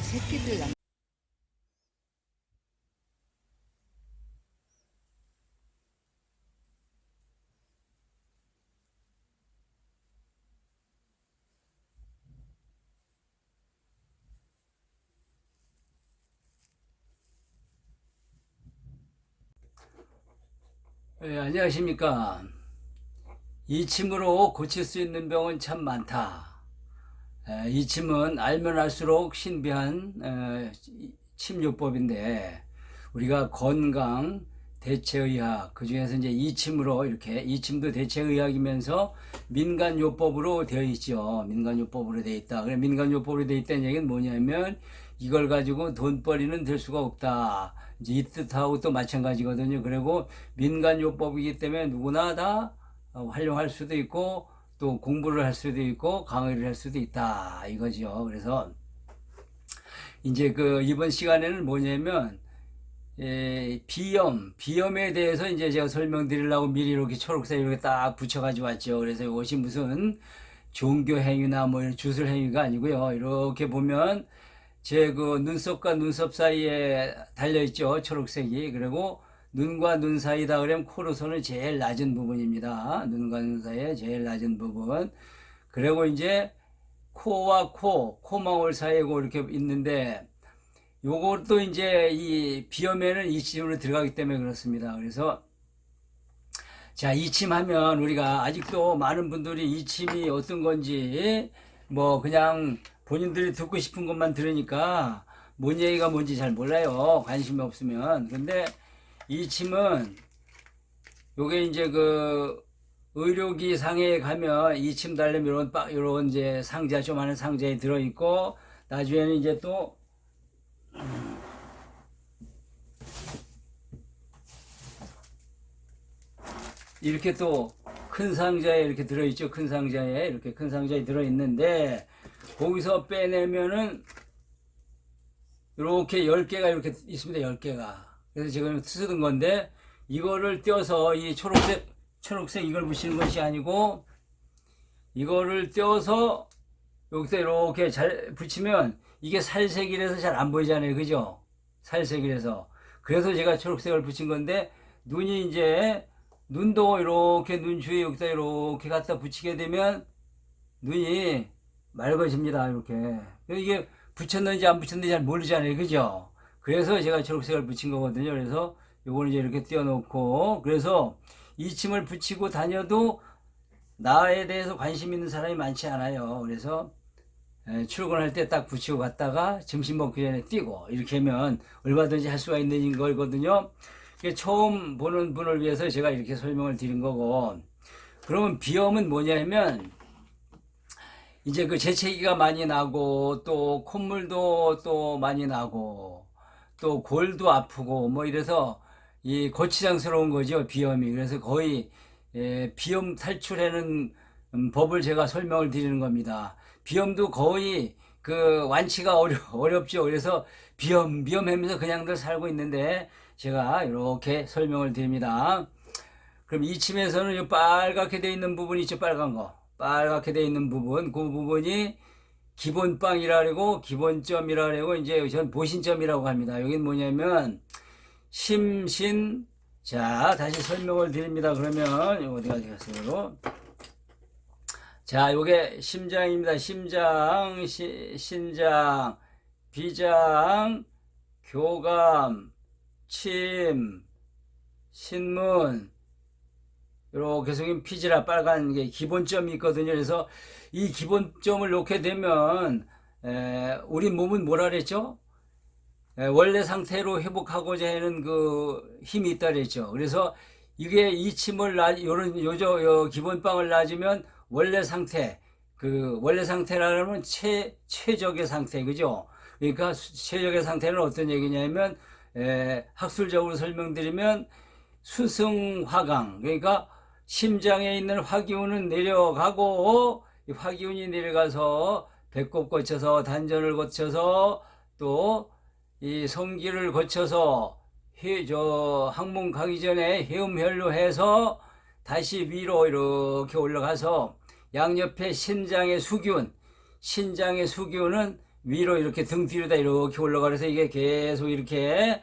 새끼들 남. 안녕하십니까. 이침으로 고칠 수 있는 병은 참 많다. 이침은 알면 알수록 신비한 침요법인데, 우리가 건강, 대체의학, 그 중에서 이제 이침으로 이렇게, 이침도 대체의학이면서 민간요법으로 되어 있죠. 민간요법으로 되어 있다. 그래, 민간요법으로 되어 있다는 얘기는 뭐냐면, 이걸 가지고 돈벌이는 될 수가 없다. 이제 이 뜻하고 또 마찬가지거든요. 그리고 민간요법이기 때문에 누구나 다 활용할 수도 있고, 또 공부를 할 수도 있고, 강의를 할 수도 있다. 이거죠. 그래서, 이제 이번 시간에는 뭐냐면, 비염에 대해서 이제 제가 설명드리려고 미리 이렇게 초록색 이렇게 딱 붙여가지고 왔죠. 그래서 이것이 무슨 종교 행위나 뭐 이런 주술 행위가 아니고요. 이렇게 보면 제 눈썹과 눈썹 사이에 달려있죠. 초록색이. 그리고 눈과 눈 사이다 그러면 코로선은 제일 낮은 부분입니다. 눈과 눈 사이에 제일 낮은 부분. 그리고 이제 코와 코망울 사이에 이렇게 있는데, 요것도 이제 이 비염에는 이침으로 들어가기 때문에 그렇습니다. 그래서 자, 이침하면 우리가 아직도 많은 분들이 이침이 어떤 건지 뭐 그냥 본인들이 듣고 싶은 것만 들으니까 뭔 얘기가 뭔지 잘 몰라요. 관심이 없으면. 근데 이침은 요게 이제 의료기 상에 가면 이침 달려면 이런 이제 상자, 조그마한 상자에 들어있고, 나중에는 이제 또 이렇게 또 큰 상자에 이렇게 들어있죠. 큰 상자에 이렇게 큰 상자에 들어있는데, 거기서 빼내면은 이렇게 10개가 이렇게 있습니다. 10개가. 그래서 지금 쓰던 건데, 이거를 떼어서 이 초록색 이걸 붙이는 것이 아니고, 이거를 떼어서 여기다 이렇게 잘 붙이면 이게 살색이라서 잘 안 보이잖아요. 그죠? 살색이라서. 그래서 제가 초록색을 붙인 건데, 눈이 이제 눈도 이렇게 눈 주위에 여기다 이렇게 갖다 붙이게 되면 눈이 맑아집니다. 이렇게. 이게 붙였는지 안 붙였는지 잘 모르잖아요. 그죠? 그래서 제가 초록색을 붙인 거거든요. 그래서 요거는 이제 이렇게 띄워놓고, 그래서 이 침을 붙이고 다녀도 나에 대해서 관심 있는 사람이 많지 않아요. 그래서 출근할 때 딱 붙이고 갔다가 점심 먹기 전에 뛰고 이렇게 하면 얼마든지 할 수가 있는 거거든요. 처음 보는 분을 위해서 제가 이렇게 설명을 드린 거고, 그러면 비염은 뭐냐면 이제 재채기가 많이 나고, 또 콧물도 또 많이 나고, 또 골도 아프고 뭐 이래서 이 거치장스러운 거죠, 비염이. 그래서 거의 비염 탈출하는 법을 제가 설명을 드리는 겁니다. 비염도 거의 완치가 어렵죠. 그래서 비염하면서 그냥들 살고 있는데, 제가 이렇게 설명을 드립니다. 그럼 이침에서는 빨갛게 되어 있는 부분이 있죠. 빨간 거. 빨갛게 되어 있는 부분. 그 부분이 기본빵이라고, 기본점이라고, 이제 전 보신점이라고 합니다. 여긴 뭐냐면, 자, 다시 설명을 드립니다. 그러면, 이거 어디 갔어요? 자, 요게 심장입니다. 신장, 비장, 교감, 침, 신문, 이렇게 생긴 피지라 빨간 게 기본점이 있거든요. 그래서 이 기본점을 놓게 되면 우리 몸은 뭐라 그랬죠? 원래 상태로 회복하고자 하는 힘이 있다 그랬죠. 그래서 이게 이 침을 요 기본빵을 놔주면 원래 상태, 원래 상태라면 최적의 상태, 그죠? 그러니까 최적의 상태는 어떤 얘기냐면, 학술적으로 설명드리면 수승화강, 그러니까 심장에 있는 화기운은 내려가고, 이 화기운이 내려가서 배꼽 거쳐서 단전을 거쳐서 또 이 성기를 거쳐서 항문 가기 전에 해음혈로 해서 다시 위로 이렇게 올라가서 양옆에 신장의 수기운은 위로 이렇게 등 뒤로다 이렇게 올라가서 이게 계속 이렇게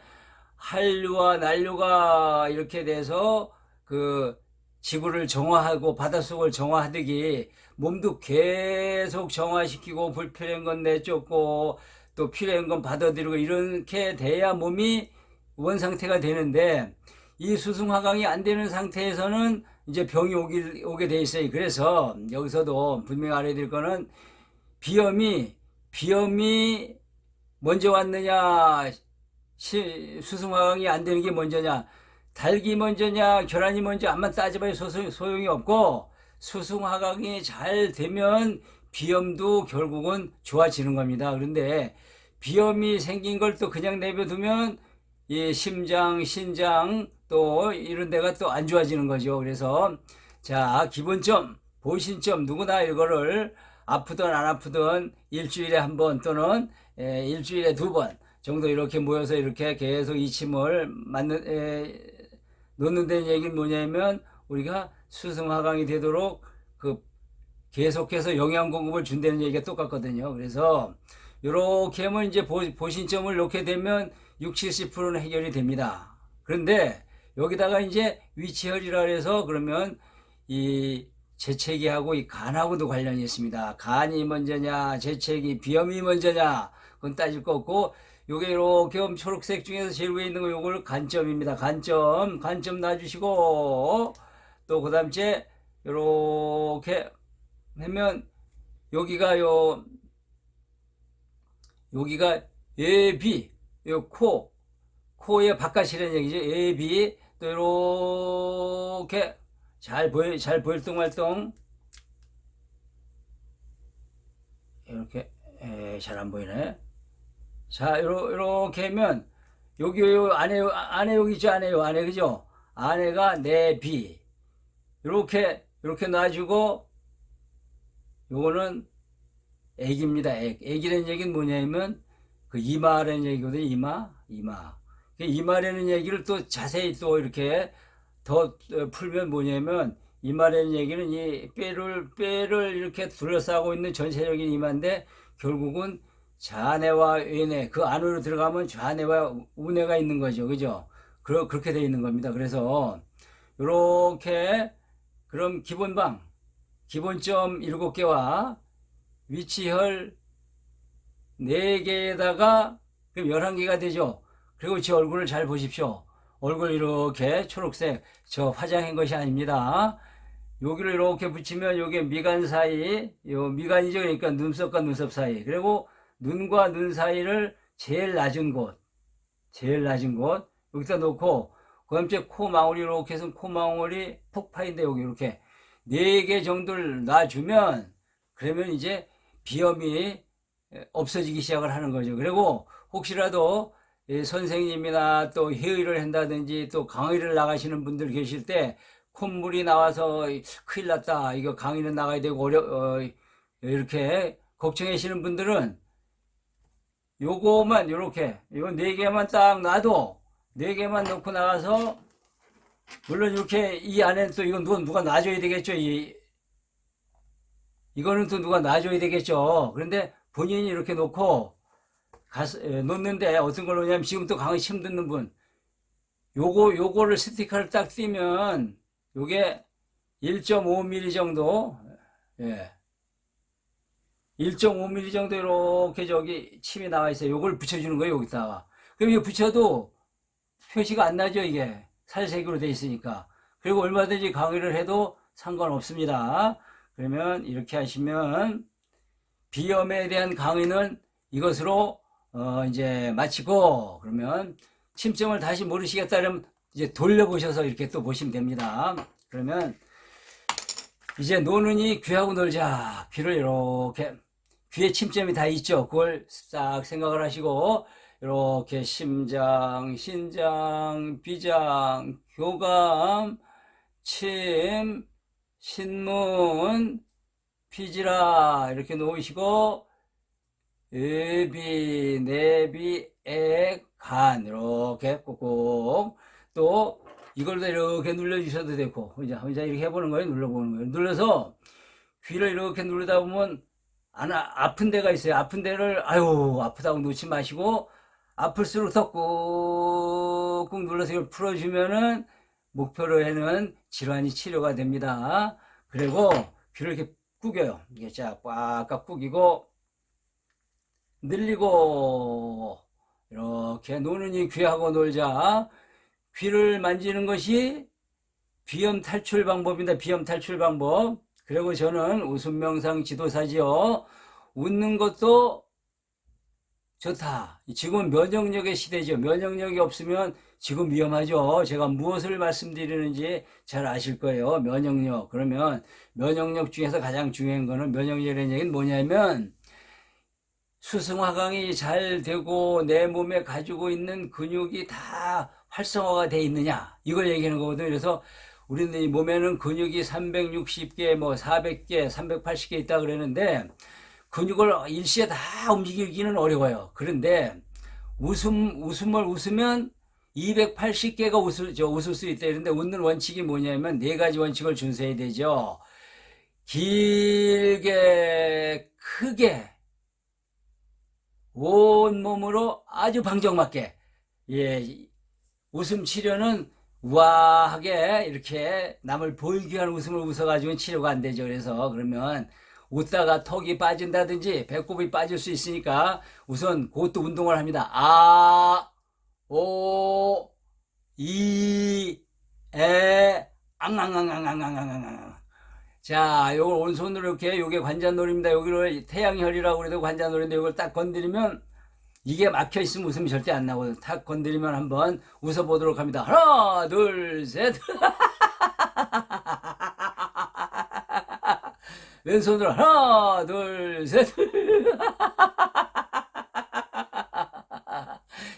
한류와 난류가 이렇게 돼서 그 지구를 정화하고 바닷속을 정화하듯이 몸도 계속 정화시키고 불필요한 건 내쫓고 또 필요한 건 받아들이고 이렇게 돼야 몸이 원상태가 되는데 이 수승화강이 안 되는 상태에서는 이제 병이 오게 돼 있어요. 그래서 여기서도 분명히 알아야 될 거는 비염이 먼저 왔느냐 수승화강이 안 되는 게 먼저냐 닭이 먼저냐 계란이 먼저 암만 따져봐야 소용이 없고 수승화강이 잘 되면 비염도 결국은 좋아지는 겁니다. 그런데 비염이 생긴 걸 또 그냥 내버려두면 이 심장, 신장 또 이런 데가 또 안 좋아지는 거죠. 그래서 자 기본점, 보신점 누구나 이거를 아프든 안 아프든 일주일에 한 번 또는 일주일에 2번 정도 이렇게 모여서 이렇게 계속 이 침을 놓는다는 얘기는 뭐냐면 우리가 수승화강이 되도록 그 계속해서 영양 공급을 준다는 얘기가 똑같거든요. 그래서 이렇게 하면 이제 보신점을 놓게 되면 60, 70%는 해결이 됩니다. 그런데 여기다가 이제 위치혈이라 해서 그러면 이 재채기하고 이 간하고도 관련이 있습니다. 간이 먼저냐, 재채기, 비염이 먼저냐, 그건 따질 거 없고, 요게 이렇게 초록색 중에서 제일 위에 있는 거 요걸 간점입니다. 간점 놔주시고, 또 그 다음째, 요렇게 하면, 여기가 예비, 요 코의 바깥이라는 얘기죠. 예비, 또 요렇게, 잘 보일 뚱말뚱 이렇게 잘 안 보이네. 자 요렇게 하면 여기 안에 여기 있죠. 안에 그죠? 안에가 내비 이렇게 놔주고 요거는 액입니다. 액이라는 얘기는 뭐냐면 그 이마라는 얘기거든요. 이마. 이마라는 얘기를 또 자세히 또 이렇게 더 풀면 뭐냐면 이마라는 얘기는 이 뼈를 이렇게 둘러싸고 있는 전체적인 이마인데 결국은 좌뇌와 외뇌 그 안으로 들어가면 좌뇌와 우뇌가 있는 거죠. 그죠? 그렇게 되어 있는 겁니다. 그래서 이렇게 그럼 기본점 7개와 위치혈 4개에다가 그럼 11개가 되죠. 그리고 제 얼굴을 잘 보십시오. 얼굴 이렇게 초록색 저 화장한 것이 아닙니다. 여기를 이렇게 붙이면 여기 미간 사이 요 미간이죠. 그러니까 눈썹과 눈썹 사이 그리고 눈과 눈 사이를 제일 낮은 곳 여기다 놓고 그 다음에 코망울이 이렇게 해서 코망울이 폭파인데 여기 이렇게 4개 정도를 놔주면 그러면 이제 비염이 없어지기 시작을 하는 거죠. 그리고 혹시라도 선생님이나 또 회의를 한다든지 또 강의를 나가시는 분들 계실 때 콧물이 나와서 큰일 났다 이거 강의는 나가야 되고 이렇게 걱정하시는 분들은 요거만 요렇게 요 4개만 딱 놔도 4개만 놓고 나가서 물론 이렇게 이 안에 또 이건 누가 놔줘야 되겠죠. 이거는 또 누가 놔줘야 되겠죠. 그런데 본인이 이렇게 놓고 놓는데 어떤 걸 놓냐면 지금 또 강의 처음 듣는 분 요거를 스티커를 딱 띄면 요게 1.5mm 정도 1.5mm 정도 이렇게 저기 침이 나와 있어요. 요걸 붙여주는 거예요. 여기다가 그럼 이거 붙여도 표시가 안 나죠. 이게 살색으로 돼 있으니까 그리고 얼마든지 강의를 해도 상관없습니다. 그러면 이렇게 하시면 비염에 대한 강의는 이것으로 이제 마치고 그러면 침점을 다시 모르시겠다 그러면 이제 돌려보셔서 이렇게 또 보시면 됩니다. 그러면 이제 노는이 귀하고 놀자. 귀를 이렇게 귀에 침점이 다 있죠. 그걸 싹 생각을 하시고 이렇게 심장, 신장, 비장, 교감, 침, 신문, 피지라 이렇게 놓으시고 내비, 액, 간 이렇게 꾹꾹 또 이걸로 이렇게 눌러주셔도 되고, 혼자 이렇게 해보는 거예요. 눌러보는 거예요. 눌러서 귀를 이렇게 누르다 보면 아픈 데가 있어요. 아픈 데를 아유 아프다고 놓지 마시고 아플수록 더 꾹꾹 눌러서 이걸 풀어주면은 목표로 해는 질환이 치료가 됩니다. 그리고 귀를 이렇게 구겨요. 이게 쫙 꽉꽉 구기고 늘리고 이렇게 노는 이 귀하고 놀자. 귀를 만지는 것이 비염 탈출 방법입니다. 비염 탈출 방법. 그리고 저는 웃음 명상 지도사지요. 웃는 것도 좋다. 지금은 면역력의 시대죠. 면역력이 없으면 지금 위험하죠. 제가 무엇을 말씀드리는지 잘 아실 거예요. 면역력. 그러면 면역력 중에서 가장 중요한 거는 면역력이라는 얘기는 뭐냐면 수승화강이 잘 되고 내 몸에 가지고 있는 근육이 다 활성화가 돼 있느냐 이걸 얘기하는 거거든요. 그래서 우리는 이 몸에는 근육이 360개, 뭐 400개, 380개 있다 그러는데 근육을 일시에 다 움직이기는 어려워요. 그런데 웃음을 웃으면 280개가 웃을 수 있다. 그런데 웃는 원칙이 뭐냐면 네 가지 원칙을 준수해야 되죠. 길게, 크게, 온몸으로 아주 방정맞게. 예, 웃음 치료는 우아하게 이렇게 남을 보이게 하는 웃음을 웃어가지고 치료가 안 되죠. 그래서 그러면 웃다가 턱이 빠진다든지 배꼽이 빠질 수 있으니까 우선 그것도 운동을 합니다. 아, 오, 이, 에, 앙앙앙앙앙앙앙앙. 자, 요걸 오른손으로 이렇게, 요게 관자놀이입니다. 여기를 태양혈이라고 그래도 관자놀이인데 요걸 딱 건드리면 이게 막혀 있으면 웃음이 절대 안 나거든요. 탁 건드리면 한번 웃어보도록 합니다. 하나, 둘, 셋. 왼손으로 하나, 둘, 셋.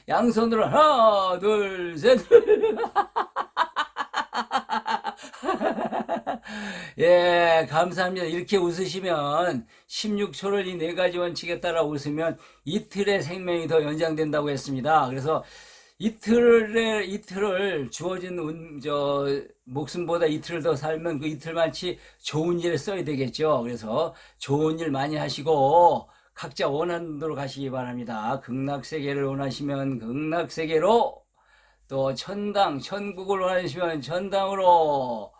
양손으로 하나, 둘, 셋. 예, 감사합니다. 이렇게 웃으시면 16초를 이 네 가지 원칙에 따라 웃으면 이틀의 생명이 더 연장된다고 했습니다. 그래서 이틀을 주어진 목숨보다 이틀을 더 살면 그 이틀만치 좋은 일에 써야 되겠죠. 그래서 좋은 일 많이 하시고 각자 원하는 대로 가시기 바랍니다. 극락세계를 원하시면 극락세계로, 또 천국을 원하시면 천당으로,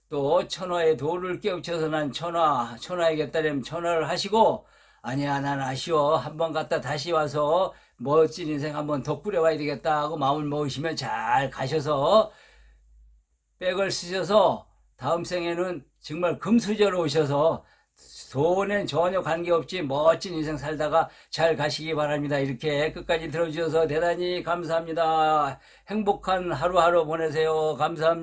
또 천하의 도를 깨우쳐서 난 천하에게 따르면 천하를 하시고, 아니야 난 아쉬워 한번 갔다 다시 와서 멋진 인생 한번 더 꾸려봐야 되겠다 하고 마음을 먹으시면 잘 가셔서 백을 쓰셔서 다음 생에는 정말 금수저로 오셔서 돈엔 전혀 관계없이 멋진 인생 살다가 잘 가시기 바랍니다. 이렇게 끝까지 들어주셔서 대단히 감사합니다. 행복한 하루하루 보내세요. 감사합니다.